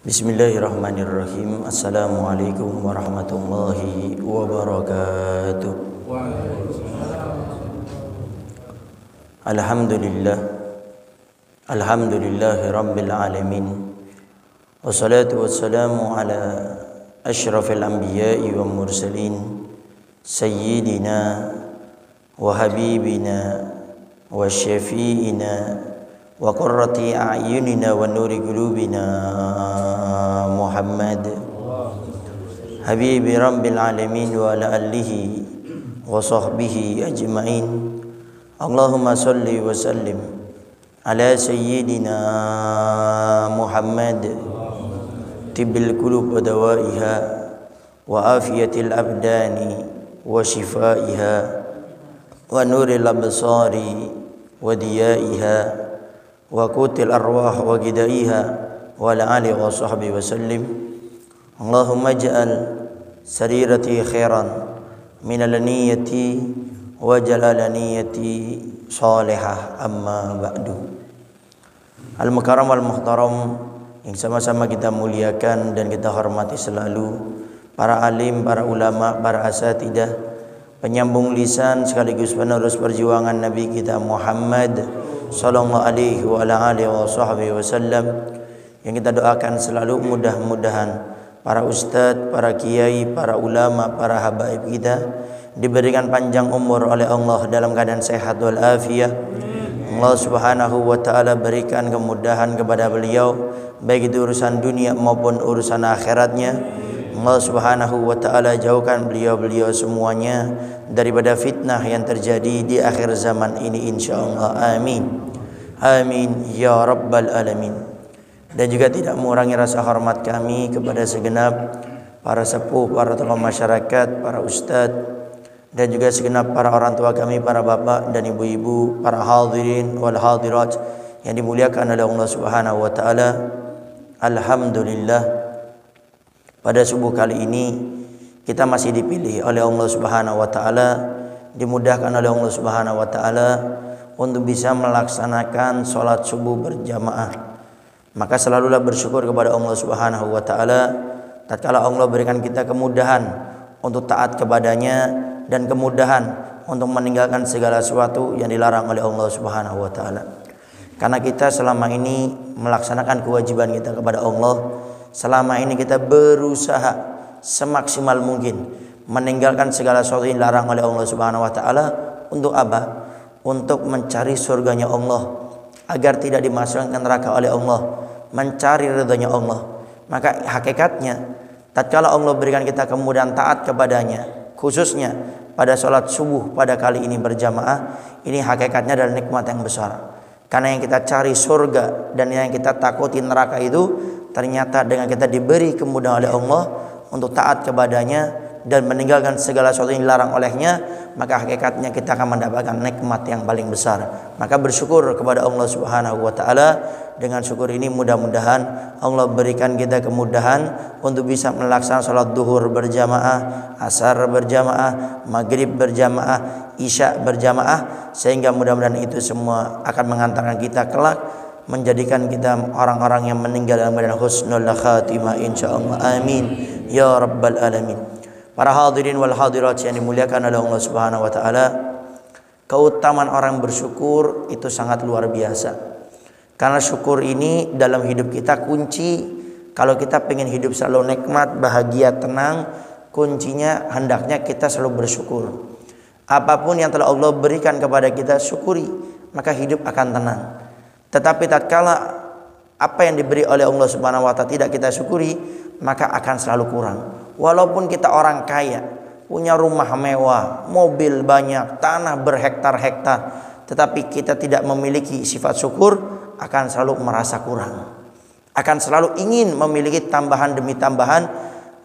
Bismillahirrahmanirrahim. Assalamualaikum warahmatullahi wabarakatuh. Alhamdulillahi rabbil alamin. Wassalatu wassalamu ala asyrafil anbiya'i wa mursalin sayyidina wa habibina wa syafi'ina wa qurrati a'yunina wa nuri qulubina Muhammad habibi rabbil alamin wa ala alihi wa sahbihi ajma'in. Allahumma salli wa sallim ala sayyidina Muhammad tibbil qulub wa dawaiha wa afiyatil abdani wa shifaiha wa nuril absari wa diyaiha wa qutil arwah wa gidaiha wa ala alihi wa sahbihi wa sallim. Allahumma ja'al sarirati khairan min al-niyati wa jalalani salihah, amma ba'du. Al-mukarram wal-muhtaram yang sama-sama kita muliakan dan kita hormati selalu, para alim, para ulama, para asatidah, penyambung lisan sekaligus penerus perjuangan Nabi kita Muhammad sallallahu alaihi wa ala alihi wa sahbihi wasallam, yang kita doakan selalu mudah-mudahan para ustadz, para kiai, para ulama, para habaib kita diberikan panjang umur oleh Allah dalam keadaan sehat wal afiyah. Allah Subhanahu wa taala berikan kemudahan kepada beliau baik itu urusan dunia maupun urusan akhiratnya. Allah Subhanahu wa taala jauhkan beliau-beliau semuanya daripada fitnah yang terjadi di akhir zaman ini insyaallah. Amin. Amin ya rabbal alamin. Dan juga tidak mengurangi rasa hormat kami kepada segenap para sepuh, para tokoh masyarakat, para ustadz, dan juga segenap para orang tua kami, para bapak dan ibu-ibu, para hadirin wal hadirat yang dimuliakan oleh Allah Subhanahu wa taala. Alhamdulillah, pada subuh kali ini kita masih dipilih oleh Allah Subhanahu wa taala, dimudahkan oleh Allah Subhanahu wa taala untuk bisa melaksanakan sholat subuh berjamaah. Maka selalulah bersyukur kepada Allah Subhanahu wa taala tatkala Allah berikan kita kemudahan untuk taat kepadanya dan kemudahan untuk meninggalkan segala sesuatu yang dilarang oleh Allah Subhanahu wa taala. Karena kita selama ini melaksanakan kewajiban kita kepada Allah, selama ini kita berusaha semaksimal mungkin meninggalkan segala sesuatu yang dilarang oleh Allah Subhanahu wa taala. Untuk apa? Untuk mencari surganya Allah, agar tidak dimasukkan ke neraka oleh Allah, mencari ridhonya Allah. Maka hakikatnya tatkala Allah berikan kita kemudahan taat kepadanya, khususnya pada sholat subuh pada kali ini berjamaah, ini hakikatnya adalah nikmat yang besar. Karena yang kita cari surga dan yang kita takuti neraka itu, ternyata dengan kita diberi kemudahan oleh Allah untuk taat kepadanya dan meninggalkan segala sesuatu yang dilarang olehnya, maka hakikatnya kita akan mendapatkan nikmat yang paling besar. Maka bersyukur kepada Allah Subhanahu wa taala. Dengan syukur ini mudah-mudahan Allah berikan kita kemudahan untuk bisa melaksanakan salat duhur berjamaah, asar berjamaah, maghrib berjamaah, isya berjamaah, sehingga mudah-mudahan itu semua akan mengantarkan kita kelak menjadikan kita orang-orang yang meninggal dalam keadaan husnul khatimah insyaallah. Amin ya rabbal alamin. Para hadirin wal hadirat yang dimuliakan oleh Allah Subhanahu wa taala, keutamaan orang bersyukur itu sangat luar biasa. Karena syukur ini dalam hidup kita kunci. Kalau kita pengen hidup selalu nikmat, bahagia, tenang, kuncinya hendaknya kita selalu bersyukur. Apapun yang telah Allah berikan kepada kita, syukuri, maka hidup akan tenang. Tetapi tatkala apa yang diberi oleh Allah Subhanahu wa taala tidak kita syukuri, maka akan selalu kurang. Walaupun kita orang kaya, punya rumah mewah, mobil banyak, tanah berhektar-hektar, tetapi kita tidak memiliki sifat syukur, akan selalu merasa kurang. Akan selalu ingin memiliki tambahan demi tambahan.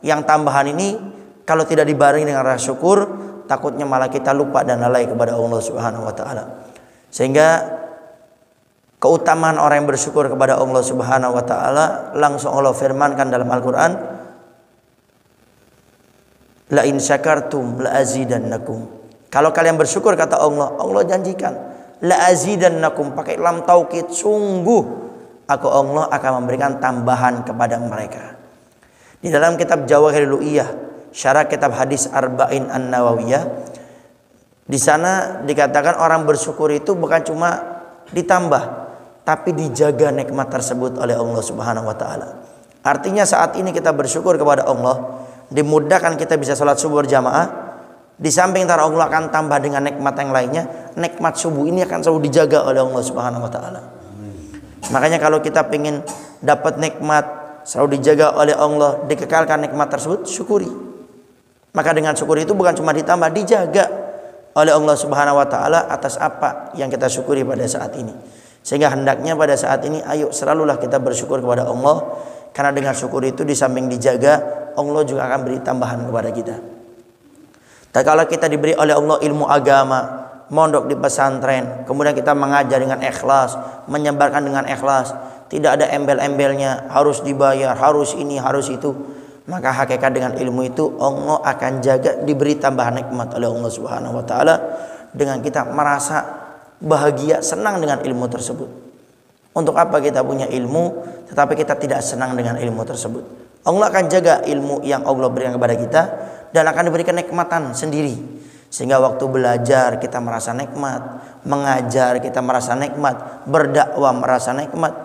Yang tambahan ini kalau tidak dibarengi dengan rasa syukur, takutnya malah kita lupa dan lalai kepada Allah Subhanahu wa taala. Sehingga keutamaan orang yang bersyukur kepada Allah Subhanahu wa taala langsung Allah firmankan dalam Al-Qur'an, la in syakartum la azidannakum. Kalau kalian bersyukur kata Allah, Allah janjikan la azidannakum, pakai lam taukid, sungguh aku Allah akan memberikan tambahan kepada mereka. Di dalam kitab Jawahirul Lu'iyah, syarah kitab hadis Arba'in An-Nawawiyah, di sana dikatakan orang bersyukur itu bukan cuma ditambah, tapi dijaga nikmat tersebut oleh Allah Subhanahu wa taala. Artinya saat ini kita bersyukur kepada Allah, dimudahkan kita bisa sholat subuh berjamaah. Di samping antara Allah akan tambah dengan nikmat yang lainnya, nikmat subuh ini akan selalu dijaga oleh Allah Subhanahu wa taala. Makanya kalau kita ingin dapat nikmat selalu dijaga oleh Allah, dikekalkan nikmat tersebut, syukuri. Maka dengan syukur itu bukan cuma ditambah, dijaga oleh Allah Subhanahu wa taala atas apa yang kita syukuri pada saat ini. Sehingga hendaknya pada saat ini ayo selalulah kita bersyukur kepada Allah, karena dengan syukur itu di samping dijaga, Allah juga akan beri tambahan kepada kita. Dan kalau kita diberi oleh Allah ilmu agama, mondok di pesantren, kemudian kita mengajar dengan ikhlas, menyebarkan dengan ikhlas, tidak ada embel-embelnya, harus dibayar, harus ini, harus itu, maka hakikat dengan ilmu itu Allah akan jaga, diberi tambahan nikmat oleh Allah Subhanahu wa taala dengan kita merasa bahagia, senang dengan ilmu tersebut. Untuk apa kita punya ilmu tetapi kita tidak senang dengan ilmu tersebut? Allah akan jaga ilmu yang Allah berikan kepada kita dan akan diberikan nikmatan sendiri. Sehingga waktu belajar kita merasa nikmat, mengajar kita merasa nikmat, berdakwah merasa nikmat,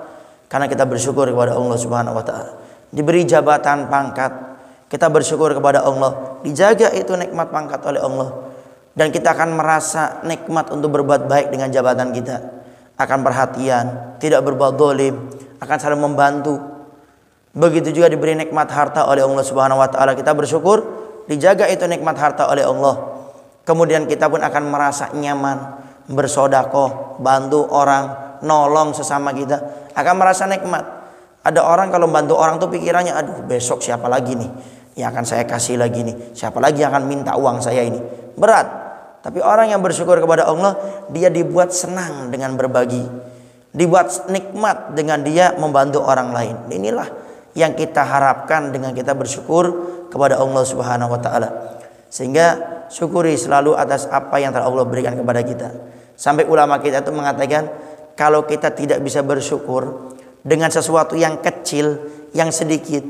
karena kita bersyukur kepada Allah Subhanahu wa taala. Diberi jabatan pangkat, kita bersyukur kepada Allah, dijaga itu nikmat pangkat oleh Allah. Dan kita akan merasa nikmat untuk berbuat baik dengan jabatan kita, akan perhatian, tidak berbuat zalim, akan saling membantu. Begitu juga diberi nikmat harta oleh Allah Subhanahu wa taala, kita bersyukur, dijaga itu nikmat harta oleh Allah. Kemudian kita pun akan merasa nyaman, bersedekah, bantu orang, nolong sesama kita, akan merasa nikmat. Ada orang kalau bantu orang tuh pikirannya, aduh besok siapa lagi nih yang akan saya kasih lagi nih, siapa lagi yang akan minta uang saya ini, berat. Tapi orang yang bersyukur kepada Allah, dia dibuat senang dengan berbagi, dibuat nikmat dengan dia membantu orang lain. Inilah yang kita harapkan dengan kita bersyukur kepada Allah Subhanahu wa taala. Sehingga syukuri selalu atas apa yang telah Allah berikan kepada kita. Sampai ulama kita itu mengatakan, kalau kita tidak bisa bersyukur dengan sesuatu yang kecil, yang sedikit,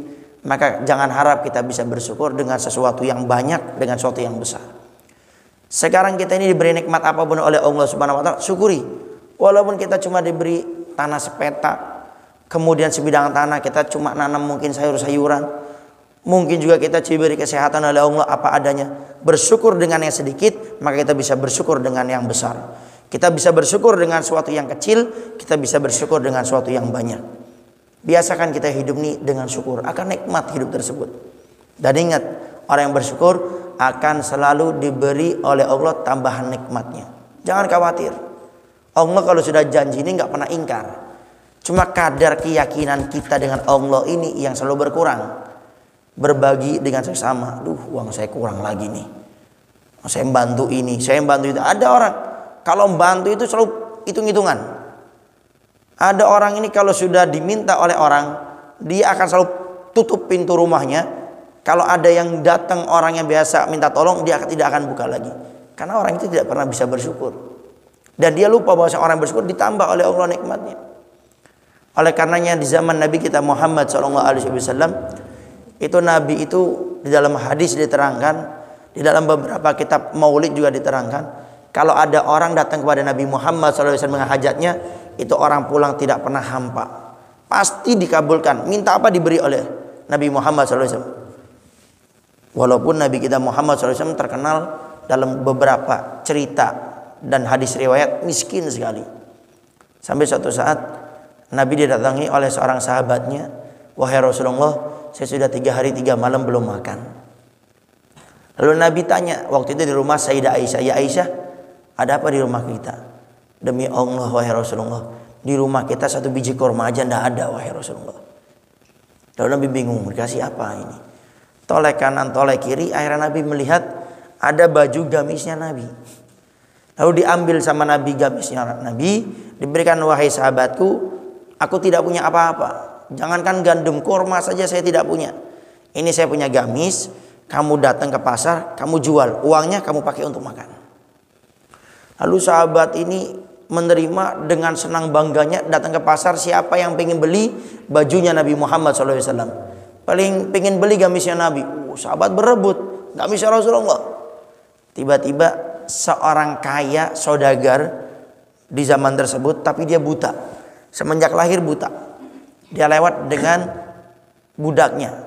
maka jangan harap kita bisa bersyukur dengan sesuatu yang banyak, dengan sesuatu yang besar. Sekarang kita ini diberi nikmat apapun oleh Allah Subhanahu wa taala, syukuri. Walaupun kita cuma diberi tanah sepetak, kemudian sebidang tanah kita cuma nanam mungkin sayur-sayuran, mungkin juga kita diberi kesehatan oleh Allah apa adanya. Bersyukur dengan yang sedikit, maka kita bisa bersyukur dengan yang besar. Kita bisa bersyukur dengan sesuatu yang kecil, kita bisa bersyukur dengan sesuatu yang banyak. Biasakan kita hidup ini dengan syukur, akan nikmat hidup tersebut. Dan ingat, orang yang bersyukur akan selalu diberi oleh Allah tambahan nikmatnya. Jangan khawatir. Allah kalau sudah janji ini nggak pernah ingkar. Cuma kadar keyakinan kita dengan Allah ini yang selalu berkurang. Berbagi dengan sesama, uang saya kurang lagi nih, saya membantu ini, saya membantu itu. Ada orang kalau membantu itu selalu hitung-hitungan. Ada orang ini kalau sudah diminta oleh orang, dia akan selalu tutup pintu rumahnya. Kalau ada yang datang orang yang biasa minta tolong, dia tidak akan buka lagi, karena orang itu tidak pernah bisa bersyukur. Dan dia lupa bahwa orang bersyukur ditambah oleh Allah nikmatnya. Oleh karenanya di zaman Nabi kita Muhammad SAW, itu Nabi itu di dalam hadis diterangkan, di dalam beberapa kitab maulid juga diterangkan, kalau ada orang datang kepada Nabi Muhammad SAW dengan hajatnya, itu orang pulang tidak pernah hampa, pasti dikabulkan. Minta apa diberi oleh Nabi Muhammad SAW. Walaupun Nabi kita Muhammad SAW terkenal dalam beberapa cerita dan hadis riwayat miskin sekali. Sampai suatu saat Nabi didatangi oleh seorang sahabatnya, wahai Rasulullah, saya sudah 3 hari 3 malam belum makan. Lalu Nabi tanya, waktu itu di rumah Sayyidah Aisyah, ya Aisyah, ada apa di rumah kita? Demi Allah wahai Rasulullah, di rumah kita 1 biji kurma aja tidak ada wahai Rasulullah. Lalu Nabi bingung, dikasih apa ini? Tolek kanan, tolek kiri, akhirnya Nabi melihat ada baju gamisnya Nabi. Lalu diambil sama Nabi gamisnya Nabi, diberikan, wahai sahabatku, aku tidak punya apa-apa. Jangankan gandum, kurma saja saya tidak punya. Ini saya punya gamis, kamu datang ke pasar, kamu jual, uangnya kamu pakai untuk makan. Lalu sahabat ini menerima dengan senang bangganya datang ke pasar. Siapa yang pengen beli bajunya Nabi Muhammad SAW, paling pengen beli gamisnya Nabi. Sahabat berebut gamisnya Rasulullah. Tiba-tiba seorang kaya saudagar di zaman tersebut, tapi dia buta, semenjak lahir buta. Dia lewat dengan budaknya.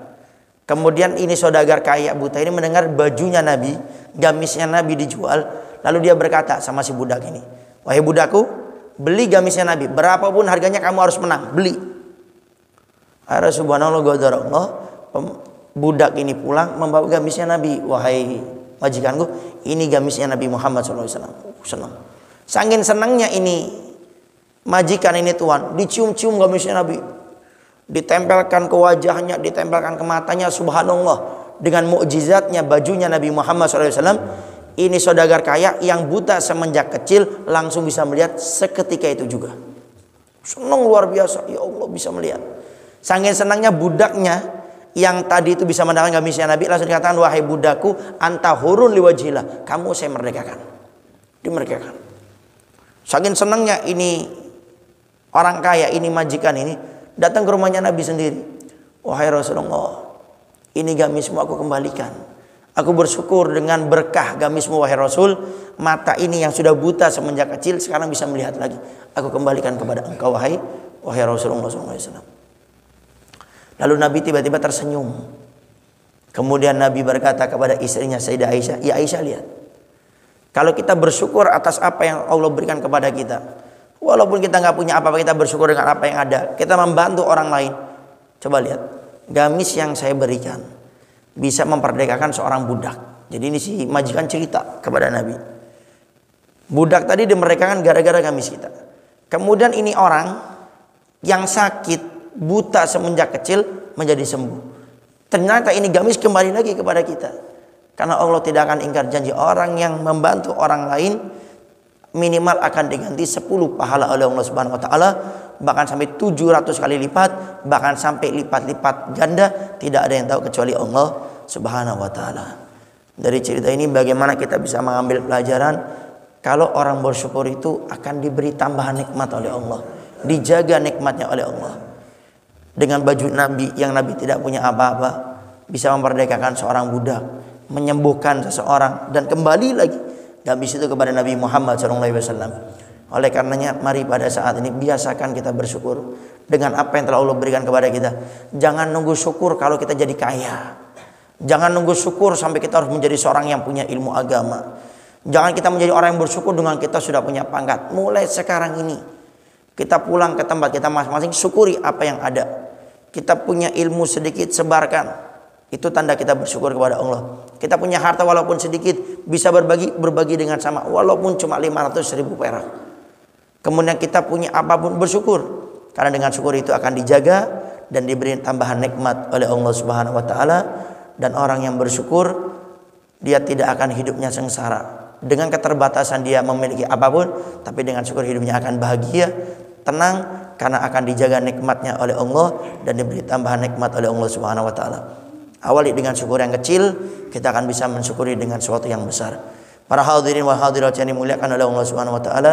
Kemudian ini saudagar kaya buta ini mendengar bajunya Nabi, gamisnya Nabi dijual. Lalu dia berkata sama si budak ini, wahai budakku, beli gamisnya Nabi, berapapun harganya kamu harus menang, beli. Akhirnya subhanallah qadarullah, budak ini pulang membawa gamisnya Nabi. Wahai majikanku, ini gamisnya Nabi Muhammad SAW. Senang. Saking senangnya ini majikan ini tuan, dicium-cium gamisnya Nabi, ditempelkan ke wajahnya, ditempelkan ke matanya. Subhanallah, dengan mukjizatnya bajunya Nabi Muhammad SAW, ini saudagar kaya yang buta semenjak kecil langsung bisa melihat seketika itu juga. Senang luar biasa, ya Allah bisa melihat. Saking senangnya budaknya yang tadi itu bisa mendapatkan gamisnya Nabi, langsung dikatakan, wahai budakku, anta hurun liwajhillah, kamu saya merdekakan. Dimerdekakan. Saking senangnya ini orang kaya, ini majikan ini datang ke rumahnya Nabi sendiri. Wahai Rasulullah, ini gamismu aku kembalikan. Aku bersyukur dengan berkah gamismu wahai Rasul. Mata ini yang sudah buta semenjak kecil sekarang bisa melihat lagi. Aku kembalikan kepada engkau wahai Rasulullah SAW. Lalu Nabi tiba-tiba tersenyum. Kemudian Nabi berkata kepada istrinya Sayyidah Aisyah, ya Aisyah, lihat, kalau kita bersyukur atas apa yang Allah berikan kepada kita, walaupun kita nggak punya apa-apa, kita bersyukur dengan apa yang ada. Kita membantu orang lain. Coba lihat, gamis yang saya berikan bisa memperdekakan seorang budak. Jadi ini si majikan cerita kepada Nabi. Budak tadi dimerdekakan gara-gara gamis kita. Kemudian ini orang yang sakit, buta semenjak kecil menjadi sembuh. Ternyata ini gamis kembali lagi kepada kita. Karena Allah tidak akan ingkar janji, orang yang membantu orang lain minimal akan diganti 10 pahala oleh Allah Subhanahu wa taala, bahkan sampai 700 kali lipat, bahkan sampai lipat-lipat ganda, tidak ada yang tahu kecuali Allah Subhanahu wa taala. Dari cerita ini bagaimana kita bisa mengambil pelajaran kalau orang bersyukur itu akan diberi tambahan nikmat oleh Allah, dijaga nikmatnya oleh Allah. Dengan baju Nabi yang Nabi tidak punya apa-apa bisa memperdekakan seorang budak, menyembuhkan seseorang, dan kembali lagi gamis itu kepada Nabi Muhammad SAW. Oleh karenanya mari pada saat ini biasakan kita bersyukur dengan apa yang telah Allah berikan kepada kita. Jangan nunggu syukur kalau kita jadi kaya. Jangan nunggu syukur sampai kita harus menjadi seorang yang punya ilmu agama. Jangan kita menjadi orang yang bersyukur dengan kita sudah punya pangkat. Mulai sekarang ini kita pulang ke tempat kita masing-masing, syukuri apa yang ada. Kita punya ilmu sedikit, sebarkan. Itu tanda kita bersyukur kepada Allah. Kita punya harta walaupun sedikit, bisa berbagi dengan sama, walaupun cuma 500.000 perak. Kemudian kita punya apapun, bersyukur. Karena dengan syukur itu akan dijaga dan diberi tambahan nikmat oleh Allah Subhanahu wa taala. Dan orang yang bersyukur, dia tidak akan hidupnya sengsara. Dengan keterbatasan dia memiliki apapun, tapi dengan syukur hidupnya akan bahagia, tenang, karena akan dijaga nikmatnya oleh Allah dan diberi tambahan nikmat oleh Allah Subhanahu wa taala. Awali dengan syukur yang kecil, kita akan bisa mensyukuri dengan sesuatu yang besar. Para hadirin wa hadirat yang dimuliakan oleh Allah Subhanahu wa taala,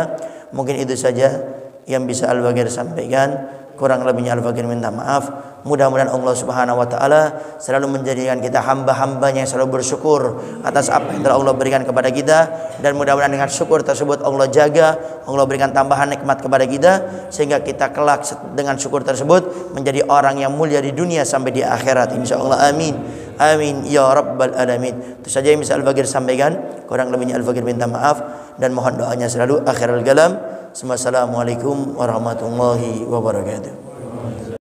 mungkin itu saja yang bisa Al-Bagir sampaikan. Kurang lebihnya Al-Bagir minta maaf. Mudah-mudahan Allah Subhanahu wa taala selalu menjadikan kita hamba-hambanya yang selalu bersyukur atas apa yang telah Allah berikan kepada kita, dan mudah-mudahan dengan syukur tersebut Allah jaga, Allah berikan tambahan nikmat kepada kita sehingga kita kelak dengan syukur tersebut menjadi orang yang mulia di dunia sampai di akhirat insyaallah. Amin. Amin ya rabbal alamin. Itu saja yang bisa Al-Bagir sampaikan. Kurang lebihnya Al-Bagir minta maaf dan mohon doanya selalu akhirul kalam. Assalamualaikum warahmatullahi wabarakatuh.